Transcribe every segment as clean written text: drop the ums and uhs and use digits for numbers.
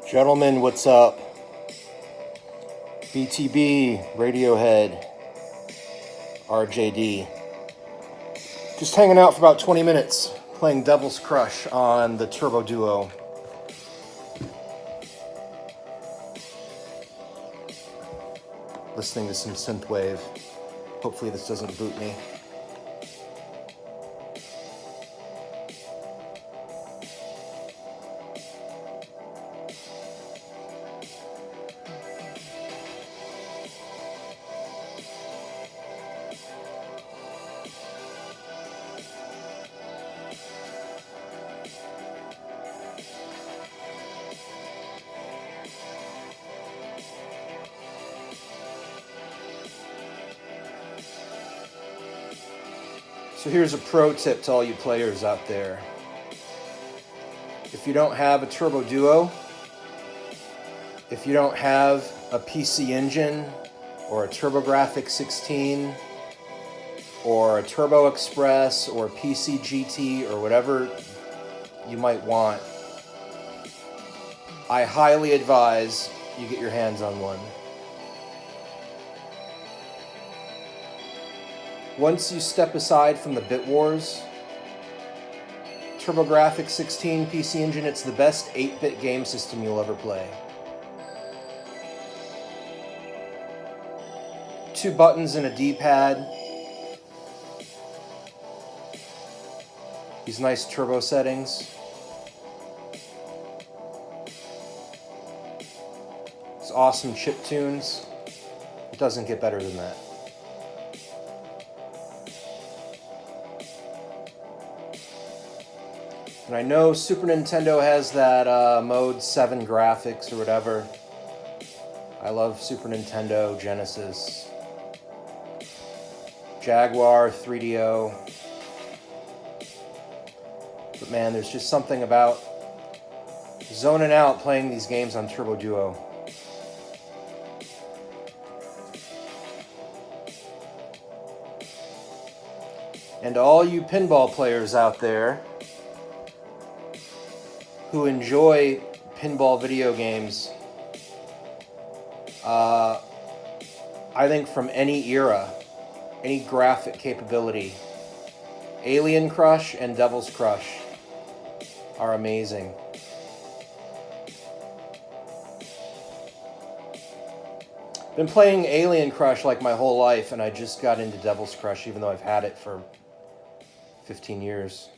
Gentlemen, what's up? BTB, Radiohead, RJD. Just hanging out for about 20 minutes, playing Devil's Crush on the Turbo Duo. Listening to some synthwave. Hopefully this doesn't boot me. So here's a pro tip to all you players out there. If you don't have a Turbo Duo, if you don't have a PC Engine or a TurboGrafx-16 or a Turbo Express or PC GT or whatever you might want, I highly advise you get your hands on one. Once you step aside from the bit wars, TurboGrafx-16 PC Engine, it's the best 8-bit game system you'll ever play. 2 buttons and a D-pad. These nice turbo settings. It's awesome chip tunes. It doesn't get better than that. And I know Super Nintendo has that Mode 7 graphics or whatever. I love Super Nintendo, Genesis, Jaguar, 3DO. But man, there's just something about zoning out playing these games on Turbo Duo. And to all you pinball players out there who enjoy pinball video games, I think from any era, any graphic capability, Alien Crush and Devil's Crush are amazing. Been playing Alien Crush like my whole life, and I just got into Devil's Crush even though I've had it for 15 years.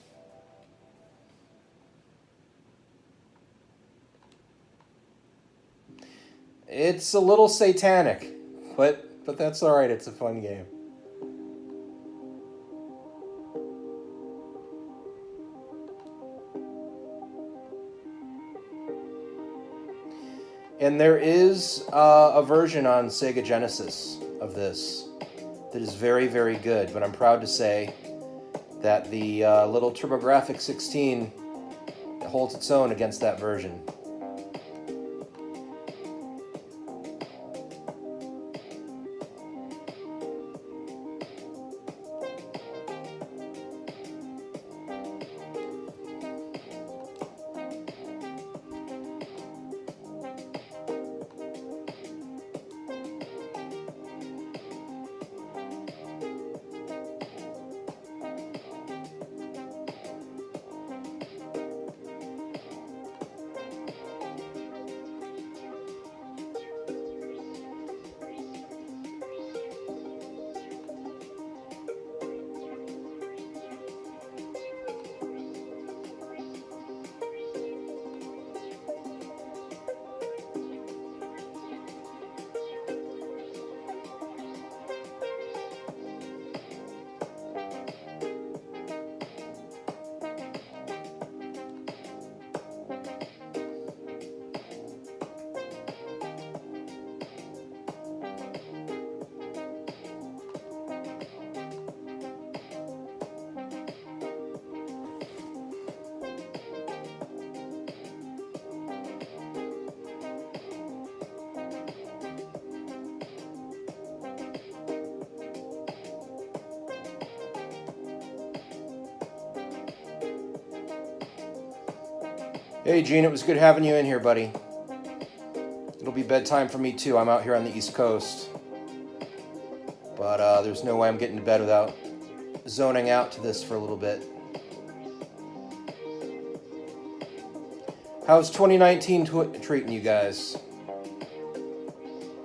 It's a little satanic, but that's all right. It's a fun game. And there is a version on Sega Genesis of this that is very, very good, but I'm proud to say that the little TurboGrafx-16 holds its own against that version. Hey, Gene, it was good having you in here, buddy. It'll be bedtime for me too. I'm out here on the East Coast. But there's no way I'm getting to bed without zoning out to this for a little bit. How's 2019 treating you guys?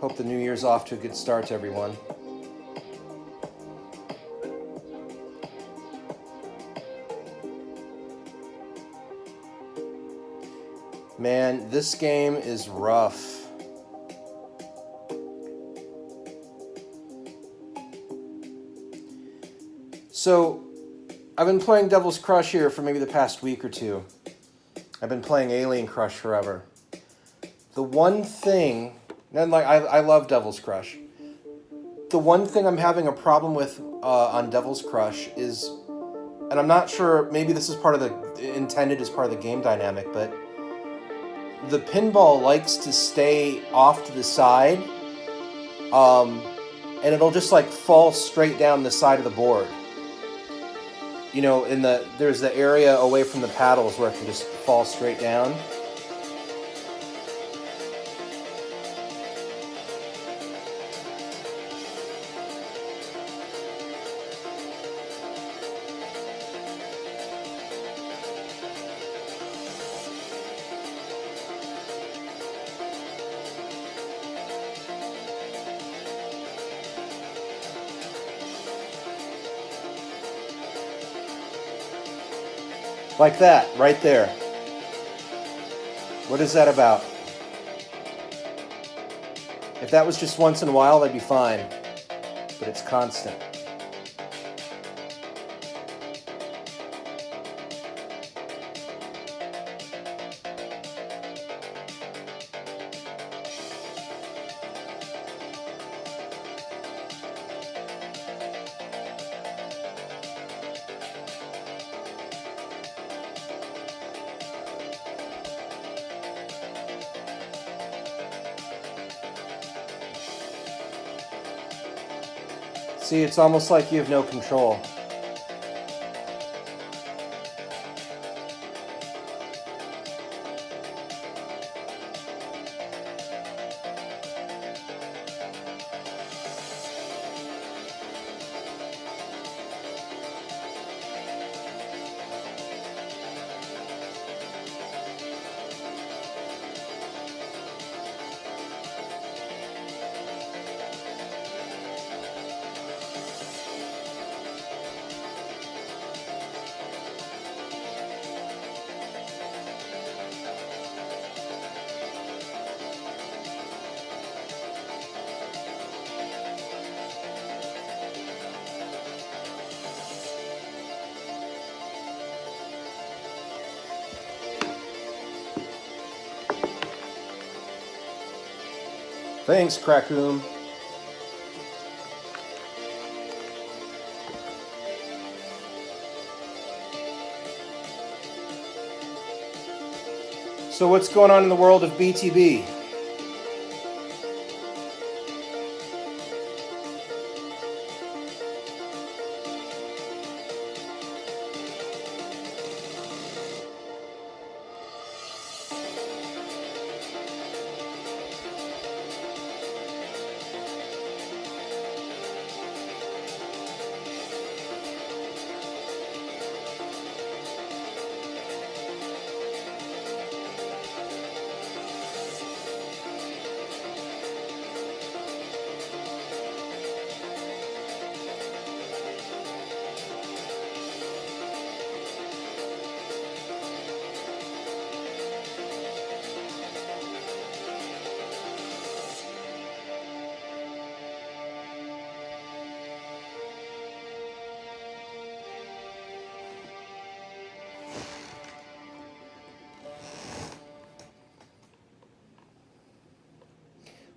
Hope the new year's off to a good start to everyone. Man, this game is rough. So, I've been playing Devil's Crush here for maybe the past week or two. I've been playing Alien Crush forever. The one thing, and like I love Devil's Crush. The one thing I'm having a problem with on Devil's Crush is, and I'm not sure, maybe this is part of the, intended as part of the game dynamic, but the pinball likes to stay off to the side, and it'll just like fall straight down the side of the board. You know, there's the area away from the paddles where it can just fall straight down. Like that, right there. What is that about? If that was just once in a while, that'd be fine. But it's constant. See, it's almost like you have no control. Thanks, Crackoom. So what's going on in the world of BTB?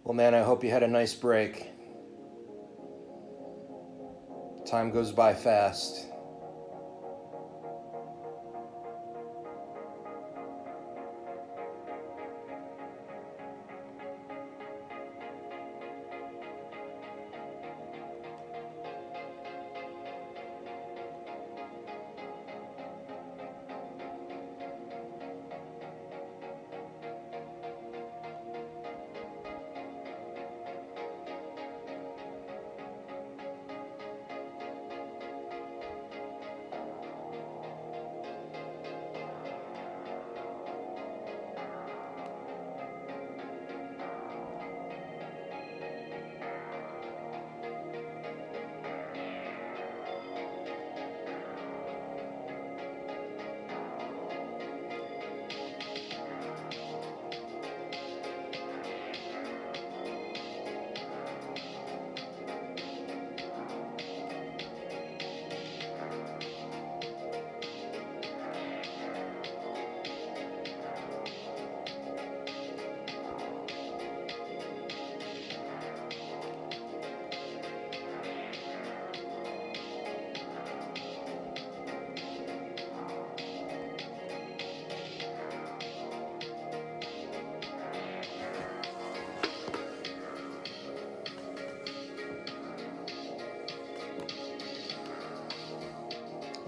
Well, man, I hope you had a nice break. Time goes by fast.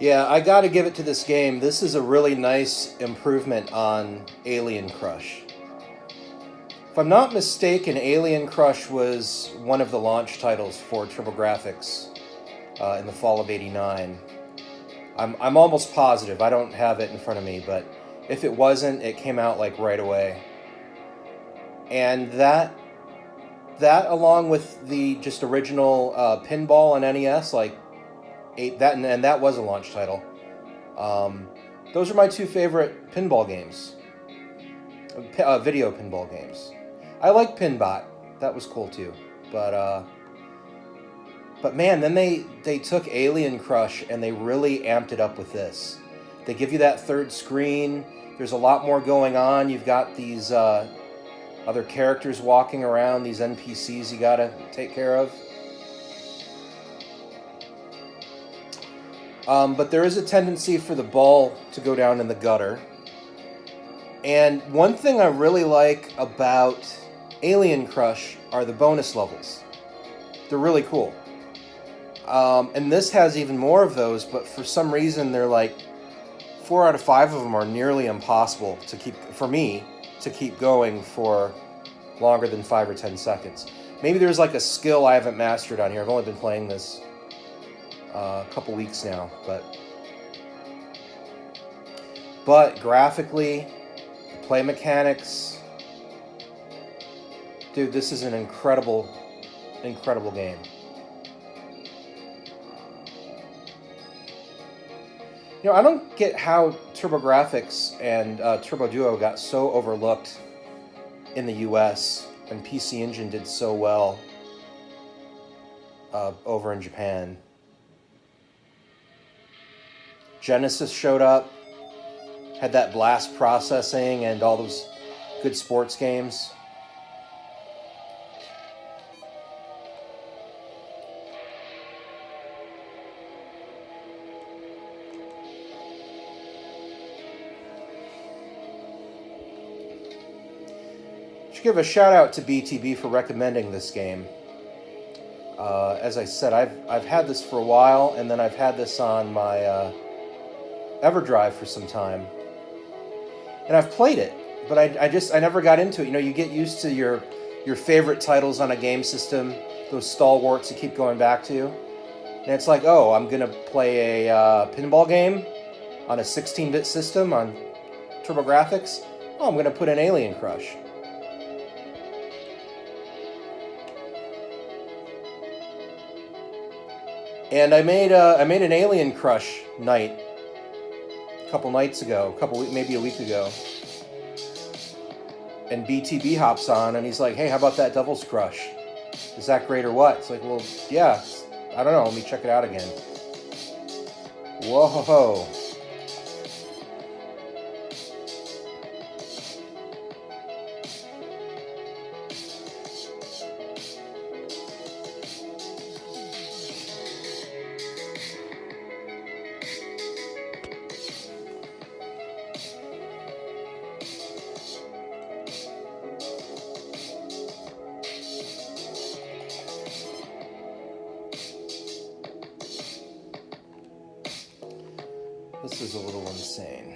Yeah, I gotta give it to this game. This is a really nice improvement on Alien Crush. If I'm not mistaken, Alien Crush was one of the launch titles for TurboGrafx in the fall of '89. I'm almost positive. I don't have it in front of me, but if it wasn't, it came out like right away. And that along with the just original pinball on NES, that was a launch title. Those are my two favorite pinball games, video pinball games. I like Pinbot. That was cool too. But man, then they took Alien Crush and they really amped it up with this. They give you that third screen. There's a lot more going on. You've got these other characters walking around, these NPCs you gotta take care of. But there is a tendency for the ball to go down in the gutter. And one thing I really like about Alien Crush are the bonus levels. They're really cool. And this has even more of those, but for some reason they're like 4 out of 5 of them are nearly impossible for me to keep going for longer than 5 or 10 seconds. Maybe there's like a skill I haven't mastered on here. I've only been playing this a couple weeks now, but graphically, the play mechanics, dude, this is an incredible game. You know, I don't get how TurboGrafx and Turbo Duo got so overlooked in the US and PC Engine did so well over in Japan. Genesis showed up, had that blast processing and all those good sports games. Should give a shout out to BTB for recommending this game. As I said, I've had this for a while, and then I've had this on my EverDrive for some time, and I've played it, but I never got into it. You know, you get used to your favorite titles on a game system, those stalwarts you keep going back to, and it's like, oh, I'm gonna play a pinball game on a 16-bit system on TurboGrafx. Oh, I'm gonna put in Alien Crush. And I made an Alien Crush night a couple nights ago, maybe a week ago. And BTB hops on and he's like, "Hey, how about that Devil's Crush? Is that great or what?" It's like, well, yeah, I don't know. Let me check it out again. Whoa. This is a little insane.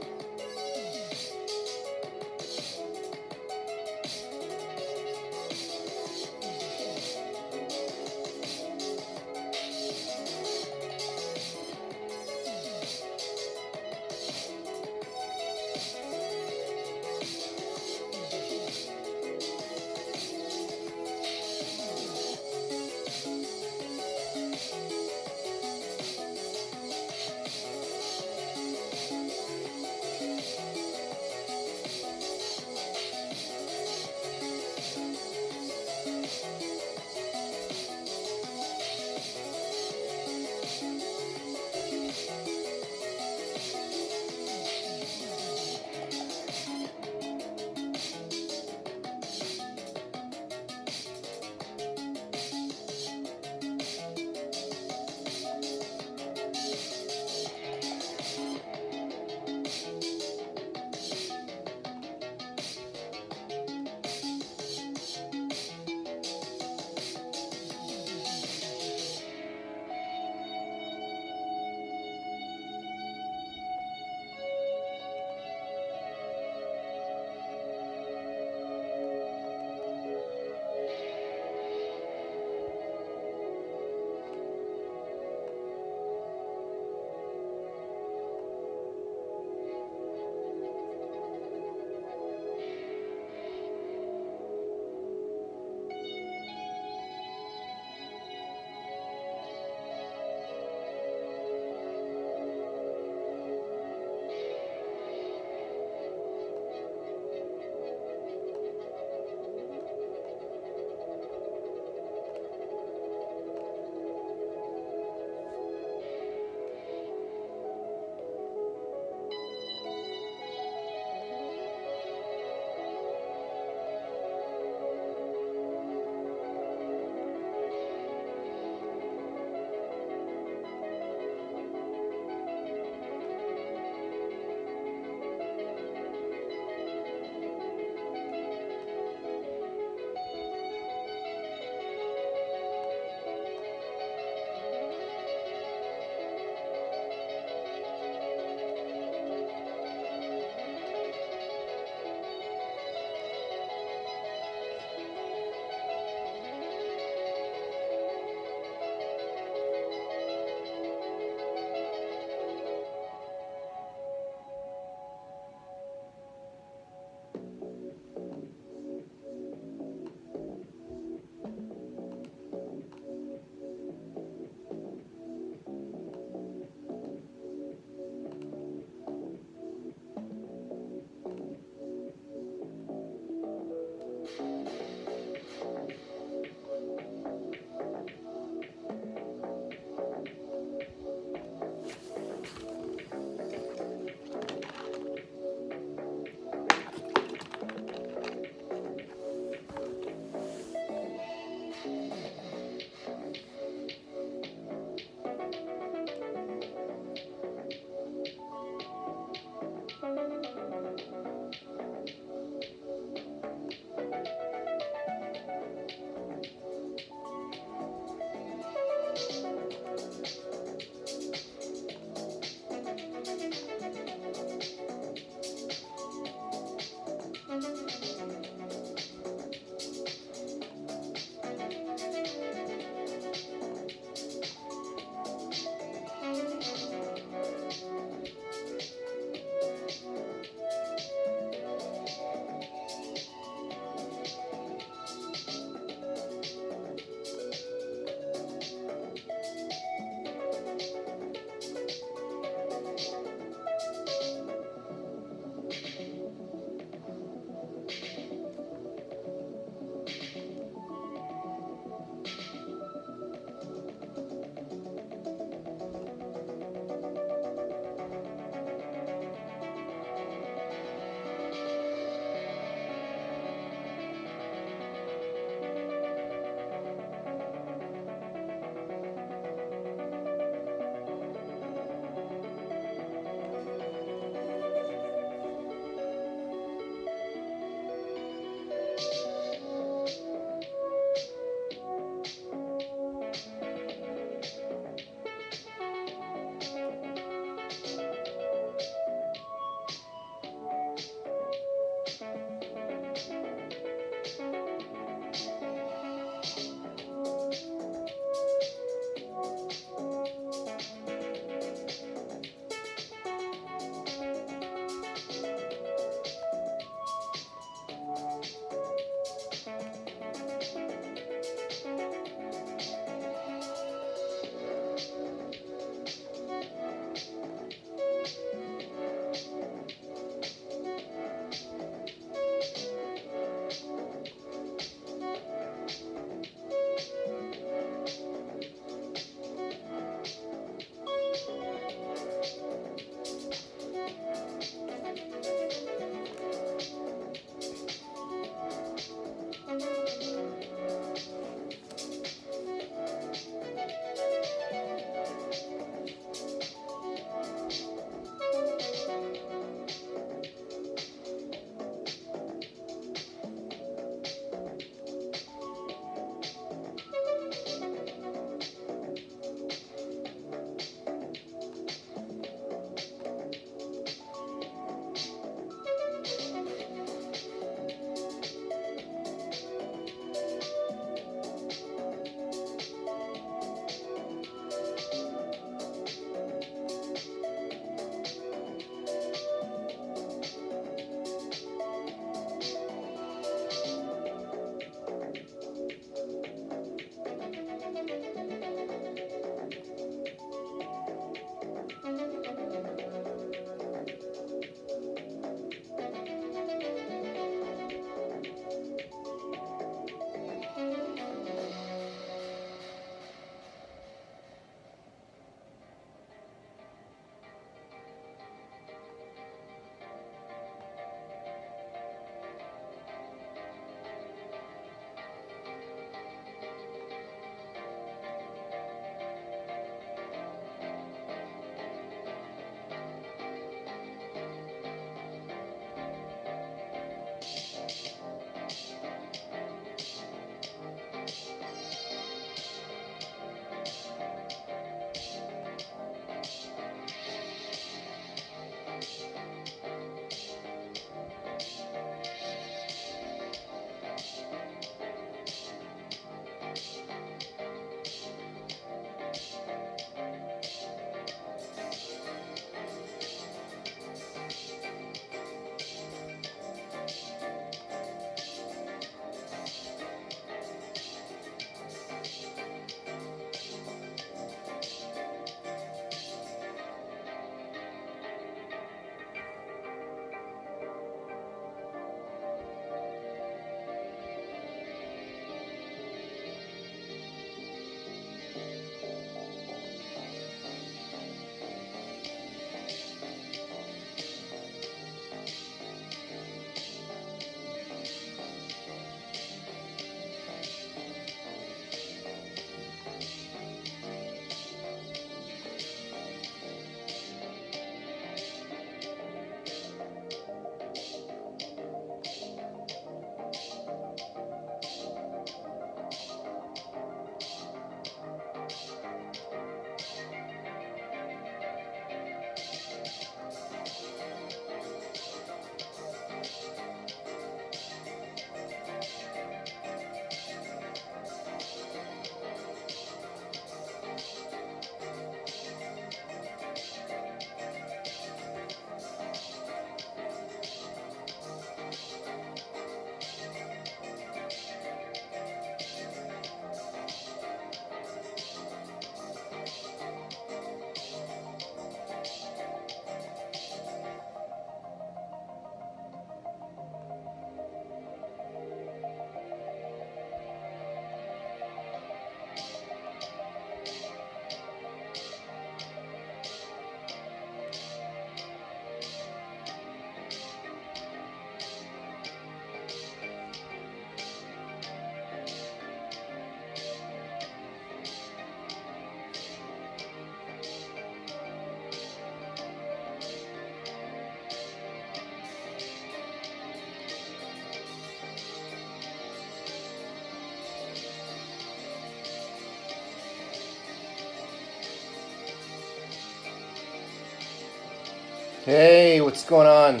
Hey, what's going on?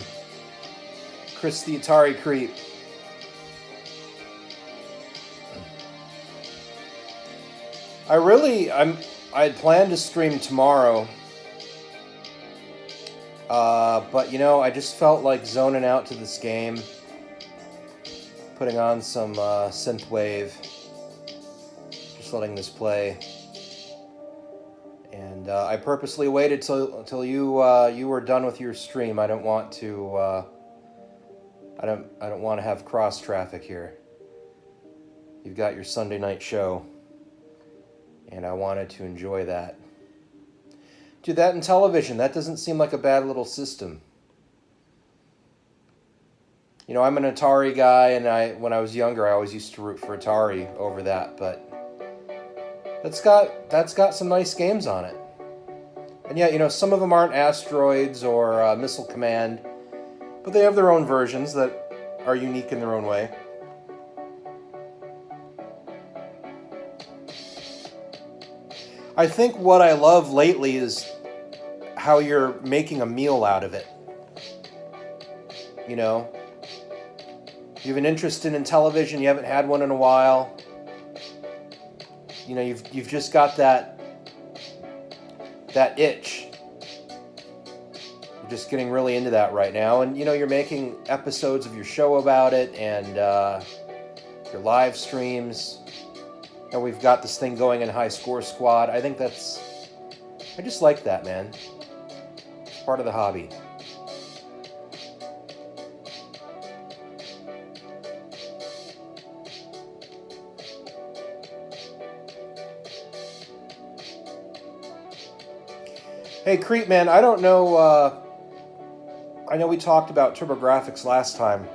Chris the Atari Creep. I had planned to stream tomorrow. But you know, I just felt like zoning out to this game. Putting on some synthwave. Just letting this play. And I purposely waited till you were done with your stream. I don't want to I don't want to have cross traffic here. You've got your Sunday night show, and I wanted to enjoy that. Do that in television. That doesn't seem like a bad little system. You know, I'm an Atari guy, and when I was younger, I always used to root for Atari over that, but that's got some nice games on it. And yeah, you know, some of them aren't Asteroids or Missile Command, but they have their own versions that are unique in their own way. I think what I love lately is how you're making a meal out of it. You know, you have an interest in television, you haven't had one in a while. You know, you've just got that itch. You're just getting really into that right now, and you know, you're making episodes of your show about it, and your live streams. And we've got this thing going in High Score Squad. I just like that, man. It's part of the hobby. Hey, Creep, man, I don't know, I know we talked about TurboGrafx last time.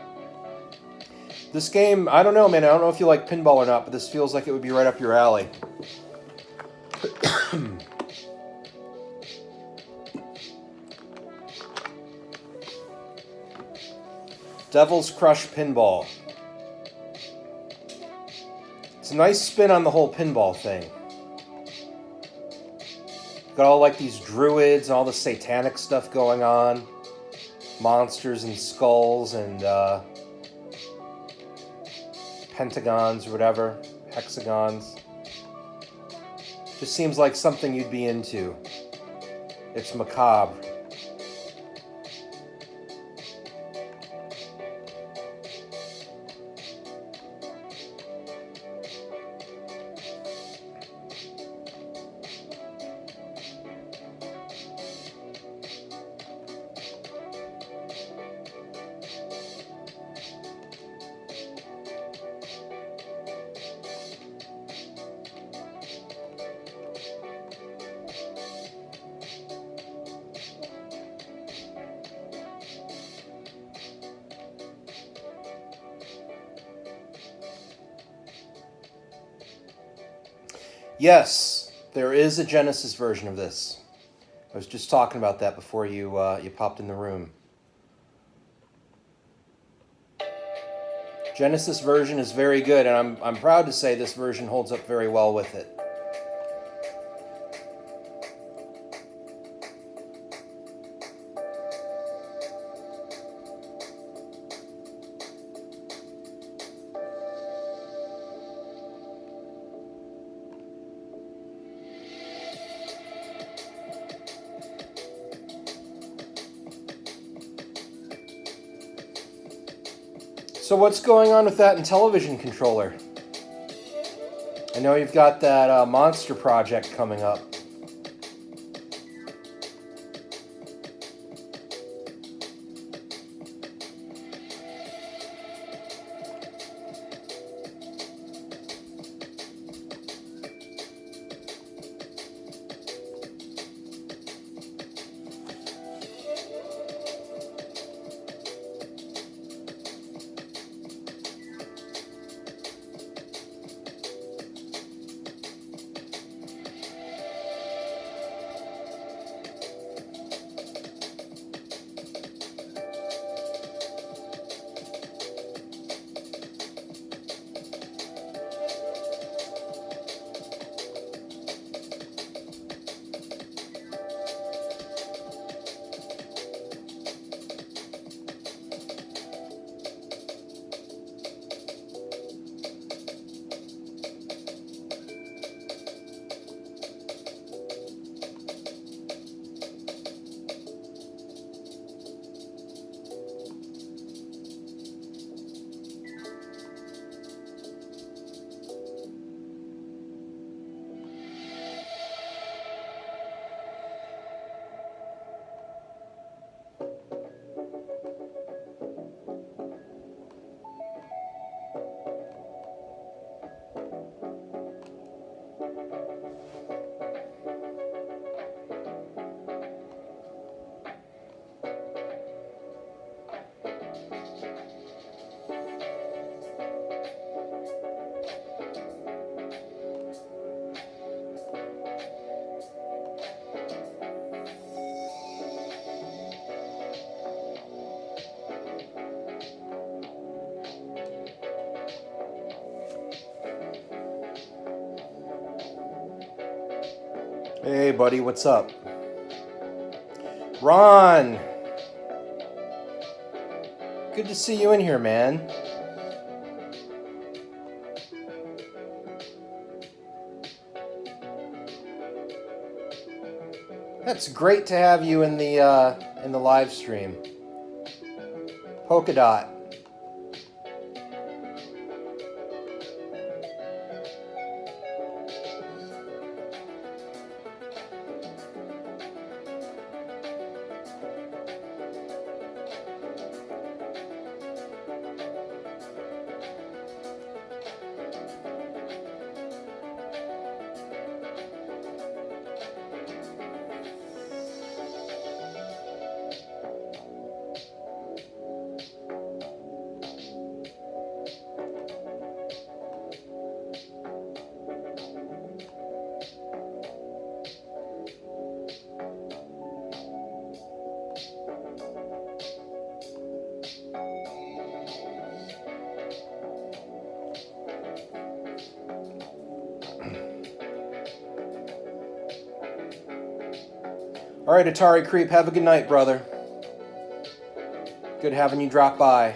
This game, I don't know, man, I don't know if you like pinball or not, but this feels like it would be right up your alley. Devil's Crush Pinball. It's a nice spin on the whole pinball thing. Got all like these druids and all the satanic stuff going on. Monsters and skulls and pentagons or whatever. Hexagons. Just seems like something you'd be into. It's macabre. Yes, there is a Genesis version of this. I was just talking about that before you popped in the room. Genesis version is very good, and I'm proud to say this version holds up very well with it. So what's going on with that in television controller? I know you've got that monster project coming up. Hey, buddy, what's up? Ron! Good to see you in here, man. That's great to have you in the live stream. Polka Dot. All right, Atari Creep, have a good night, brother. Good having you drop by.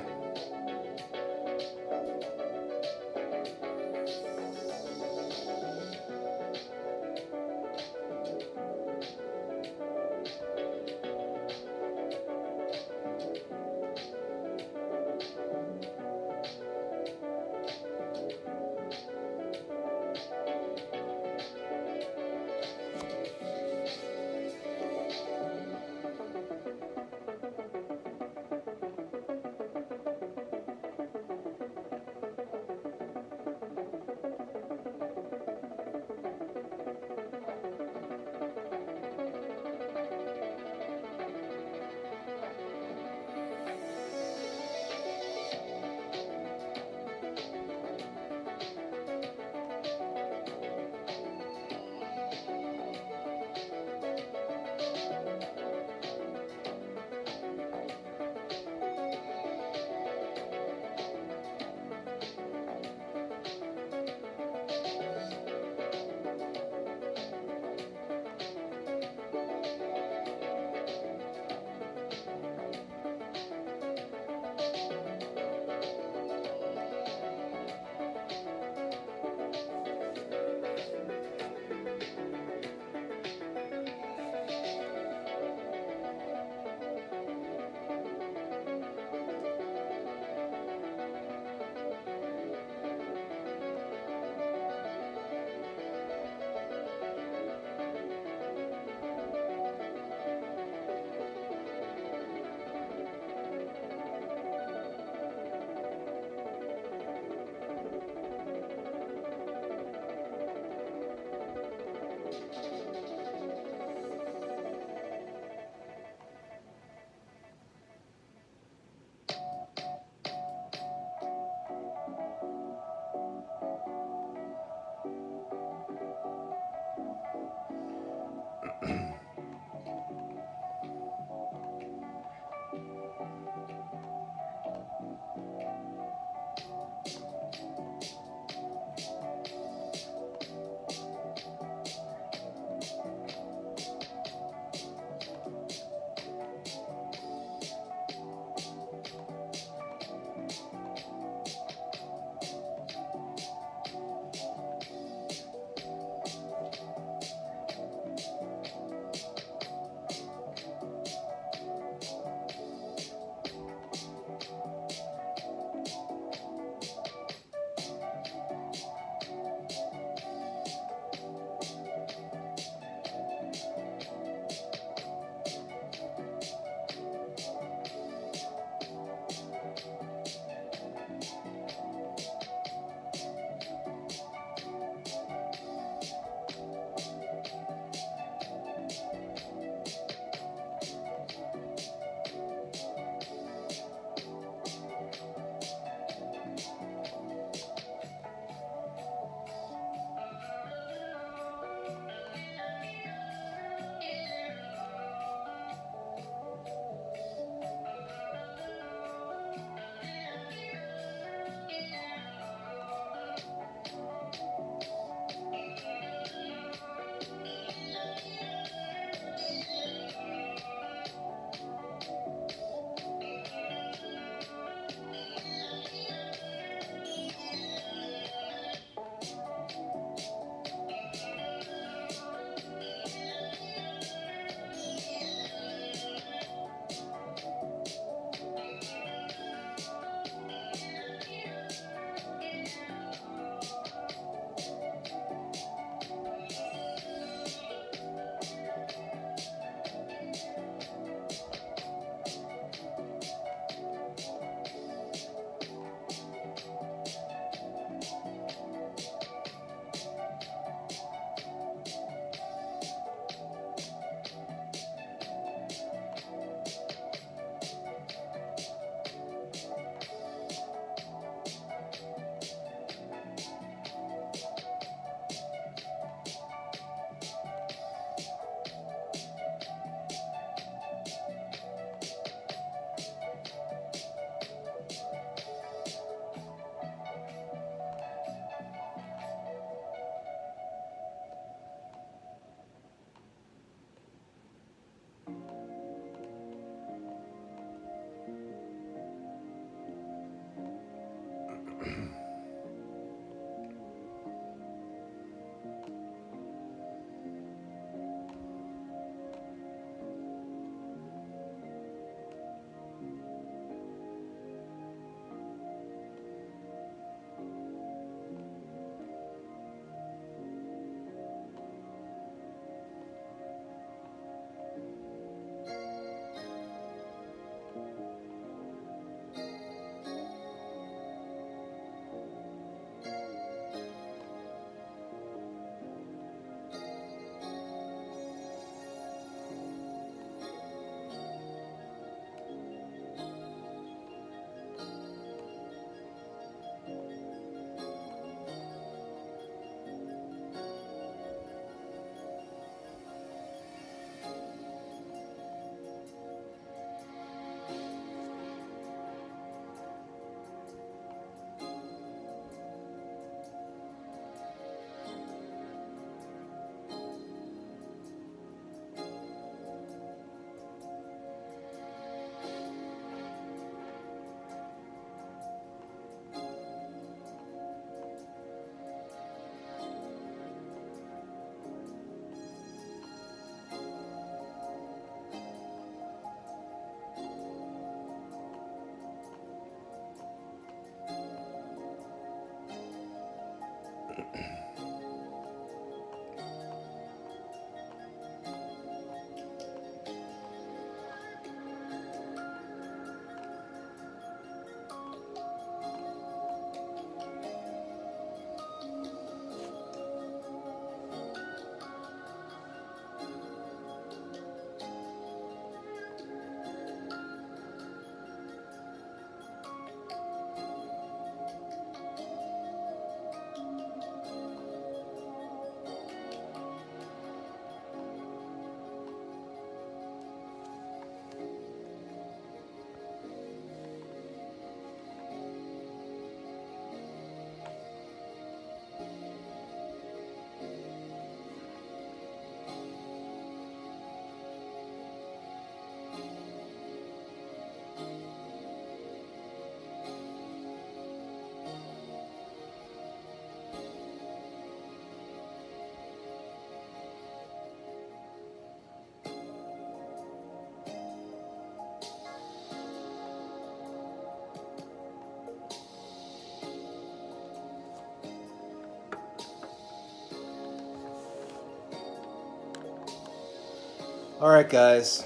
Alright guys,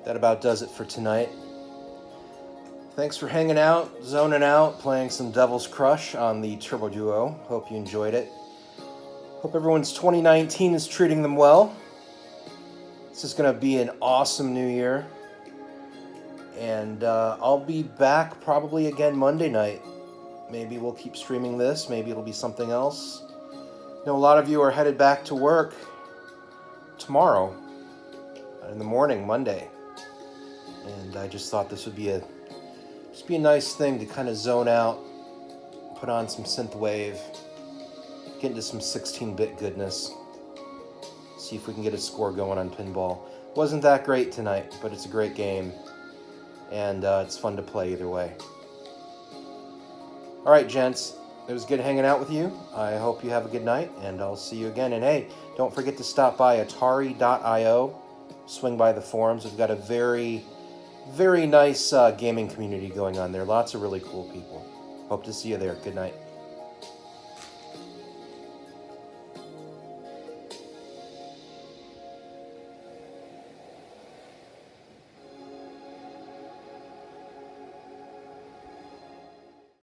that about does it for tonight. Thanks for hanging out, zoning out, playing some Devil's Crush on the Turbo Duo. Hope you enjoyed it. Hope everyone's 2019 is treating them well. This is going to be an awesome new year. And I'll be back probably again Monday night. Maybe we'll keep streaming this. Maybe it'll be something else. I know a lot of you are headed back to work tomorrow in the morning, Monday. And I just thought this would be a nice thing to kind of zone out, put on some synthwave, get into some 16-bit goodness, see if we can get a score going on pinball. Wasn't that great tonight, but it's a great game, and it's fun to play either way. All right, gents, it was good hanging out with you. I hope you have a good night, and I'll see you again. And hey, don't forget to stop by Atari.io, swing by the forums. We've got a very nice gaming community going on there. Lots of really cool people. Hope to see you there. Good night.